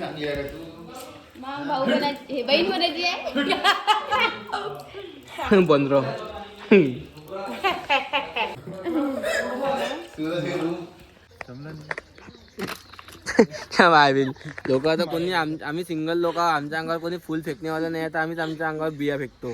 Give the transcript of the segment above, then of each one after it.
मग भाऊ बनायची हे बहीण बनायची आहे. बंद राव. लोक आता कोणी आम्ही सिंगल लोक आमच्या अंगावर कोणी फुल फेकणेवाला नाही आता आम्हीच आमच्या अंगावर बिया फेकतो.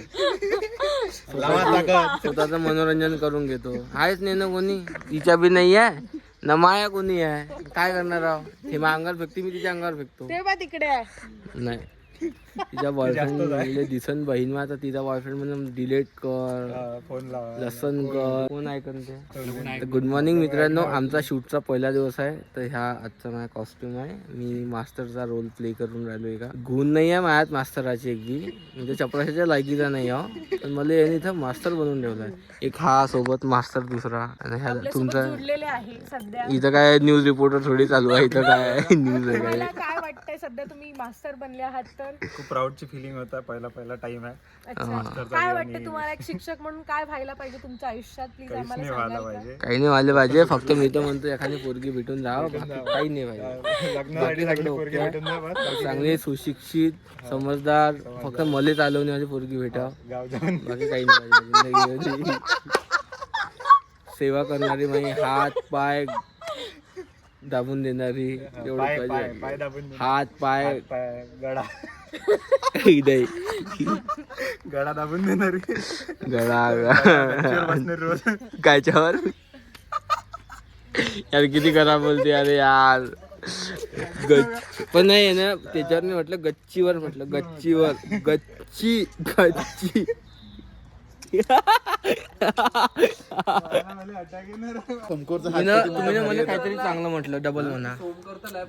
स्वतःचं मनोरंजन करून घेतो. आहेच नाही ना कोणी. तिच्या बी नाही आहे ना माया कोणी आहे. काय करणार आहो. ते माझ्या अंगावर फेकते मी तिच्या अंगावर फेकतो. तिकडे नाही तिच्या बॉयफ्रेंड दिसन बहीण आता तिचा बॉयफ्रेंड म्हणून डिलीट कर फोन लसन कर कोण ऐकन ते. गुड मॉर्निंग मित्रांनो. आमचा शूटचा पहिला दिवस आहे. तर ह्या आजचा माझा कॉस्ट्युम आहे. मी मास्टरचा रोल प्ले करून राहिलो. का गुण नाही आहे माझ्यात मास्टराची एक बी म्हणजे चपराशाच्या लायकीचा नाही आहे. पण मला याने इथं मास्टर बनवून ठेवलाय. एक हा सोबत मास्टर दुसरा आणि ह्या तुमचा इथं काय न्यूज रिपोर्टर थोडी चालू आहे. इथं काय न्यूज आहे काय. काय वाटतंय सध्या तुम्ही मास्टर बनले आहात तर खूप प्राऊडची फिलिंग होता. पहिला टाइम आहे. काय वाटतं तुम्हाला एक शिक्षक म्हणून काय व्हायला पाहिजे तुमच्या आयुष्यात प्लीज आम्हाला सांगाल का? काही नाही व्हायला पाहिजे. फक्त मी तर म्हणतो एखादी पोरगी भेटून जावं. काही नाही पाहिजे. चांगली सुशिक्षित समजदार फक्त मले चालवण्याची पोरगी भेटाव. बाकी काही नाही पाहिजे. सेवा करणारी म्हणजे हात पाय दाबून देणारी एवढं पाहिजे. हात पाय गळा गळा दाबून देणारी गळा कायच्यावर यार किती खराब बोलते अरे यार. पण नाही आहे ना त्याच्यावर नाही म्हटलं गच्चीवर म्हटलं गच्चीवर गच्ची गच्ची. तुम्ही मला काहीतरी चांगलं म्हटलं डबल म्हणा.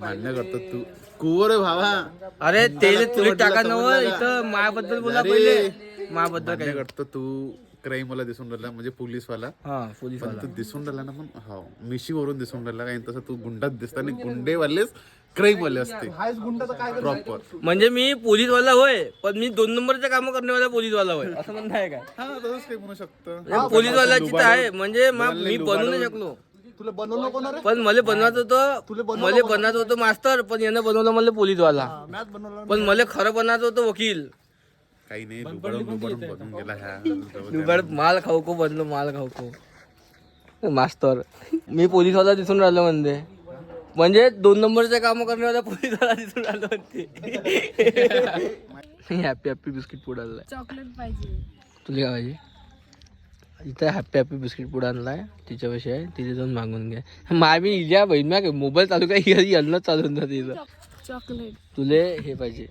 मान्य करतो तू कुवर भावा. अरे ते तुम्ही टाका नव्हतं इथं मायाबद्दल बोला पहिले. मायाबद्दल काय करतो तू. क्राईम वाला दिसून राहिला म्हणजे पोलीसवाला. हा पोलीस पण तू दिसून राहिला ना. पण हा मिशी वरून दिसून राहिला काय तसं तू गुंडात दिसता आणि गुंडेवालेच क्राईम वाले असते प्रॉपर. म्हणजे मी पोलीसवाला होय पण मी 2 नंबरचे काम करण्यावाला पोलीसवाला होय असं म्हणणं आहे का. हा तसंच काही म्हणू शकतो. पोलीसवाल्याची तर आहे म्हणजे मी बनवू नाही शकलो. तुला बनवलं कोण रे? पण मला बनायचं होतं मास्तर. पण यानं बनवलं मला पोलीसवाला. पण मला खरं बनायचं होतं वकील. काही नाही दुबडून बनून गेला ह्या. दुबड माल खाऊ को बनलो माल खाऊ को मास्तर. मी पोलीसवाला दिसून राहिलो म्हणजे 2 नंबरचे काम करण्यावाला पोलीसवाला दिसून राहिलो म्हणते. हॅपी हॅपी बिस्किट पुढे आणलाय. चॉकलेट पाहिजे तुला काय पाहिजे. इथं हॅपी हॅपी बिस्किट पुढे आणलाय. तिच्यापाशी आहे तिथे जाऊन मागून घ्या. मी इजा बहीण मॅ मोबाईल चालू काय अन्न चालून जाते तिथं. चॉकलेट तुले हे पाहिजे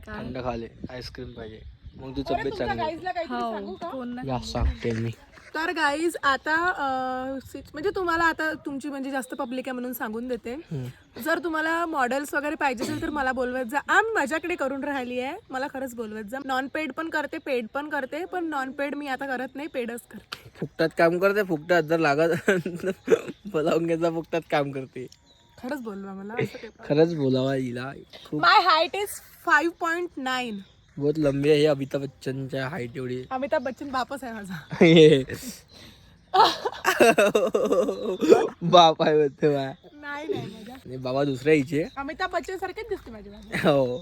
थंड खाले आईस्क्रीम पाहिजे मग तू तब्येत चांगली. या सांगते मी. तर गाईज आता म्हणजे तुम्हाला आता तुमची म्हणजे जास्त पब्लिक आहे म्हणून सांगून देते. जर तुम्हाला मॉडेल्स वगैरे पाहिजे असेल तर मला बोलवत जा. आम्ही माझ्याकडे करून राहिली आहे. मला खरंच बोलवत जा. नॉन पेड पण करते पेड पण करते. पण नॉन पेड मी आता करत नाही पेडच करते. फुकटात काम करते. फुकटात जर लागत बोलावून घ्यायचा फुकटात काम करते. खरंच बोलवा मला. खरंच बोलावा हिला. माय हाईट इज 5.9. बहुत लंबी आहे. अमिताभ बच्चनच्या हाईट एवढी. अमिताभ बच्चन बापच आहे माझा. बाप आहे म्हणते नाही बाबा दुसऱ्या हिचे अमिताभ बच्चन सारखेच दिसते माझी. हो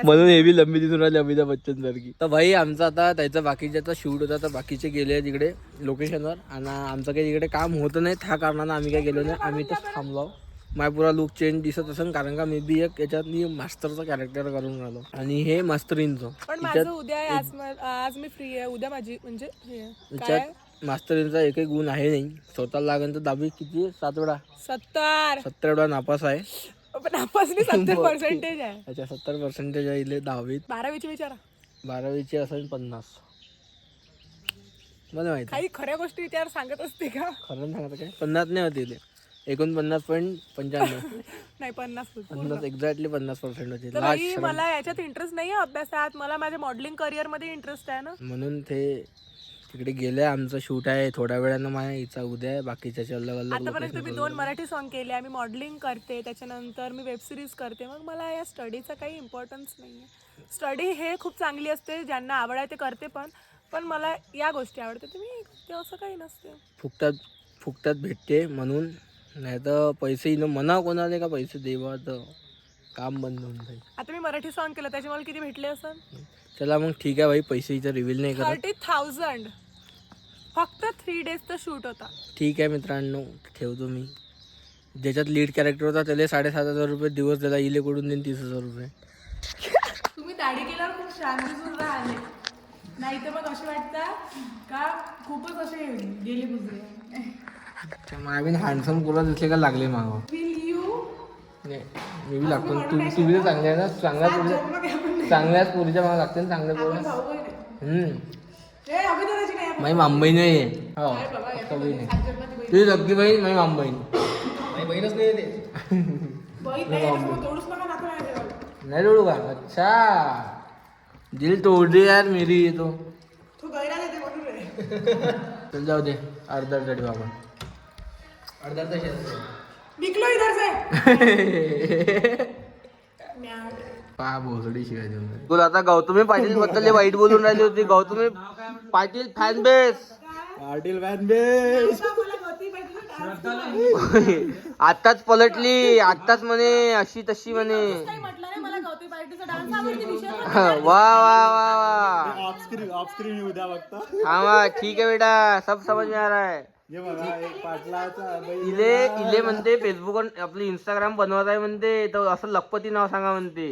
म्हणून हे बी लंबी दिसून राहिली अमिताभ बच्चन सारखी. तर भाई आमचा आता त्याचा बाकीच्याचा शूट होता तर बाकीचे गेले तिकडे लोकेशनवर. आणि आमचं काही तिकडे काम होतं नाही. त्या कारणानं आम्ही काय गेलो नाही. आम्ही इथंच थांबलो. माझा पुरा लुक चेंज दिसत असेल कारण का मी बी एक याच्यात मास्टरचा कॅरेक्टर करून राहिलो आणि हे मास्तरींचं. पण माझं उद्या आहे. आज मी फ्री आहे. उद्या माझी म्हणजे याच्यात मास्तरींचा एकही गुण आहे नाही. स्वतःला लागेल तर 10वी किती 7 वेळा 70 वेळा नापास आहे. नापास नाही 70% आहे. अच्छा 70% आहे. 10वीत 12वीची विचारा. 12वीची असेल 50. मला माहिती काही खऱ्या गोष्टी विचार सांगत असते का. खरं सांगत काय 50 नाही होते. 49.95 नाही 50 एक्झॅक्टली 50% होते. तर मला याच्यात इंटरेस्ट नाही आहे अभ्यासात. मला माझ्या मॉडेलिंग करिअर मध्ये इंटरेस्ट आहे ना म्हणून ते तिकडे गेले. आमचं शूट आहे थोड्या वेळानं. माझ्या हिचा उद्या आहे. बाकीच्या आतापर्यंत मी 2 मराठी सॉन्ग केले. मी मॉडेलिंग करते. त्याच्यानंतर मी वेब सिरीज करते. मग मला या स्टडीचा काही इम्पॉर्टन्स नाही आहे. स्टडी हे खूप चांगली असते. ज्यांना आवड आहे ते करते. पण मला या गोष्टी आवडतात. तुम्ही ते असं काही नसते. फुकटात भेटते म्हणून. नाही तर पैसे मना कोणाले का पैसे देवा तर काम बंद होऊन जाईल. आता मी मराठी सॉन्ग केलं त्याचे मला किती भेटले असं? चला मग ठीक आहे भाई, पैसे इथं रिव्हील नाही करत. 30,000 फक्त 3 डेजचा शूट होता. ठीक आहे मित्रांनो, ठेवतो मी. ज्याच्यात लीड कॅरेक्टर होता त्याला 7,500 रुपये दिवस दिला, इले कडून देईन 30,000 रुपये. तुम्ही दाढी केल्यावर खूप छान दिसून राहिले, नाही तर मग असे वाटतं का खूपच असे गेले गुजरे. मामीन हँडसम पोरा दिसले का लागले मागं. विल यू नाही मी बी लागतो. तुम्ही तर चांगले आहे ना, चांगल्याच पोरीच्या मागे लागते ना चांगल्या पोरी. माझी मामबहीण नाही आहे. हो बहीण आहे तुझी लग्गी बहीण, माझी मामबहीण. बहीणच नाही येते. नाही जोडू का? अच्छा दिल तोड़ दे यार मेरी ये तो. चल जाऊ दे, अर्धा ठेवू आपण. अर्धा निकलो इधर से. पा भोसडी शिवाय देऊन बोल. आता गौतमी पाटील बद्दल वाईट बोलून राहिली होती. Gautami Patil fan base, Patil fan base. आताच पलटली, आताच म्हणे अशी तशी म्हणे. वा वा वा वा. ऑफ स्क्रीन उद्या बघता. हाँ ठीक है बेटा, सब समझ में आ रहा है. हे बघा एक पाटलाचा इले म्हणते फेसबुक आपली इंस्टाग्राम बनवत आहे म्हणते, तर असं लखपती नाव सांगा म्हणते.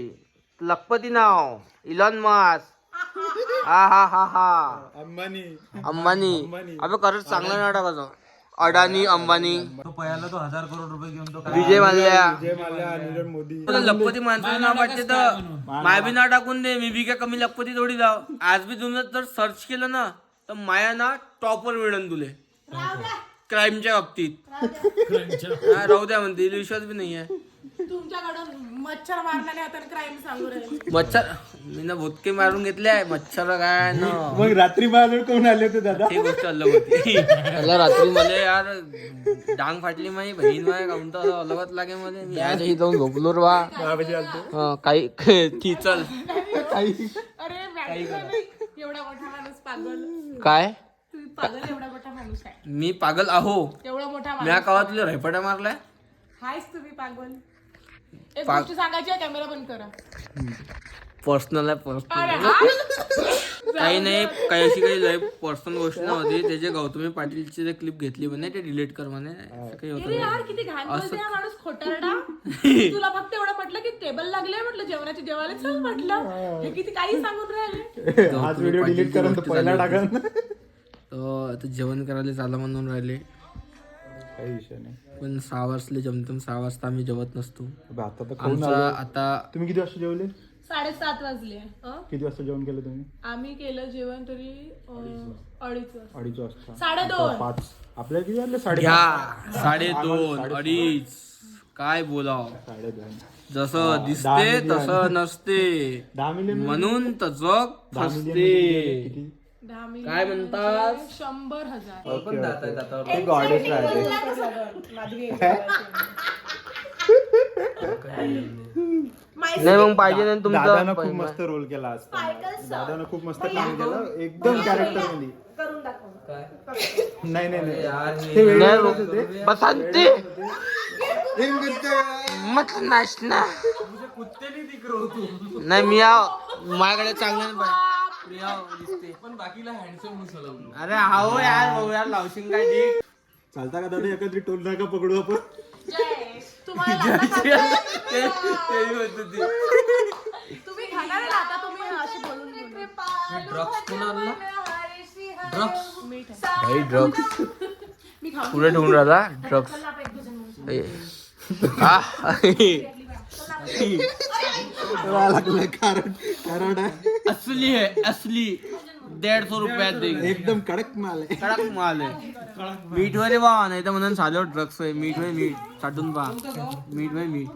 लखपती नाव इलॉन मस्क. हा हा हा हा अंबानी. अबे खरंच चांगलं नाव टाकायचं. अडानी अंबानी, पहिला तो 1,000 करोड रुपये घेऊन तो विजय माल्या. नीरव मोदी. लखपती माणसाचं नाव पाठते तर माय बी नाव टाकून दे. मी बी काय कमी लखपती थोडी जाव. आज बी तुम्ही जर सर्च केलं ना तर माया ना टॉपवर मिळेल तुले क्राईमच्या बाबतीत. राहू द्या म्हणते, विश्वास बी नाही आहे. तुमच्याकडून मच्छर मारणारे आता क्राईम सांगू राहिले. मच्छर मी ना भुतके मारून घेतले आहे. मच्छर काय ना मग रात्री बाजूला कोण आले होते दादा? ती गोष्ट अलग होती. त्याला रात्री मध्ये यार डांग फाटली माझी बहीण माझ्या काउंट अलगत लागे मध्ये. मी याच्या इथं जाऊन झोपलो रे बा. काही ती चल अरे एवढा मोठा माणूस पागल काय तुम्ही पागल एवढा मोठा माणूस आहे. मी पागल आहो. एवढा मोठा म्या कवा तुला रेफाट्या मारलाय? हायच तुम्ही पागल. एक गोष्ट सांगायची आहे, कॅमेरा बंद करा. पर्सनल आहे पर्सनल. अरे हा काही नाही, काही अशी काही लय पर्सनल गोष्ट नव्हती. त्याचे गौतमी पाटीलची जे क्लिप घेतली म्हणे ते डिलीट कर म्हणे. असं काही होतं अरे यार किती घाण बोलते हा माणूस, खोटारडा. तुला फक्त एवढं म्हटलं की टेबल लागले, म्हटलं जेवणाची जेवायला चल म्हटलं. हे किती काही सांगून राहिले. आज व्हिडिओ डिलीट करून तो पहिला टाका. तर आता जेवण करायला चाला म्हणून राहिले. काही विषय नाही. पण 6 वाजले जमतम. 6 वाजता आम्ही जेवत नसतो. आता तर खाऊन आमचा आलो. आता तुम्ही किती वाजता जेवले? 7:30 वाजले. किती वाजता जेवण केलं तुम्ही? आम्ही केलं जेवण तरी 2:30 वाजता. 2:30 वाजता. 2:30. 5. आपल्याला किती वाजले? 5:30. घ्या 2:30 2:30 काय बोलाव. 2:30. जसं दिसते तसं नसते 10 मिलियन म्हणून तर जग फसते. किती? 10 मिनिट काय म्हणतात? 100,000. ते गॉडेस राहते. नाही मग पाहिजे ना दादानं खूप तुमचं. मस्त रोल केला असता. दादानं खूप मस्त काम केलं एकदम कॅरेक्टर मध्ये. नाही नाही नाही ते वेगळे होते. बसंती मत नाचना. नाही मी माझ्याकडे चांगलं अरे हाओ यार भाऊ यार लावशील काय ठीक. चालता का दादा एखादी टोल नाका पकडू आपण? तुम्हाला तुम्ही खाणार आहे ना आता, तुम्ही अशी बोलून काही ड्रग्स पुढे ठेवून राहिला. ड्रग्स असली है असली 150 रुपयात देंगे. एकदम कडक माल आहे. कडक माल आहे. मीठ वगैरे पहा नाही तर म्हणून साधं ड्रग्स आहे. मीठ मीठ साठून पहा. मीठ मीठ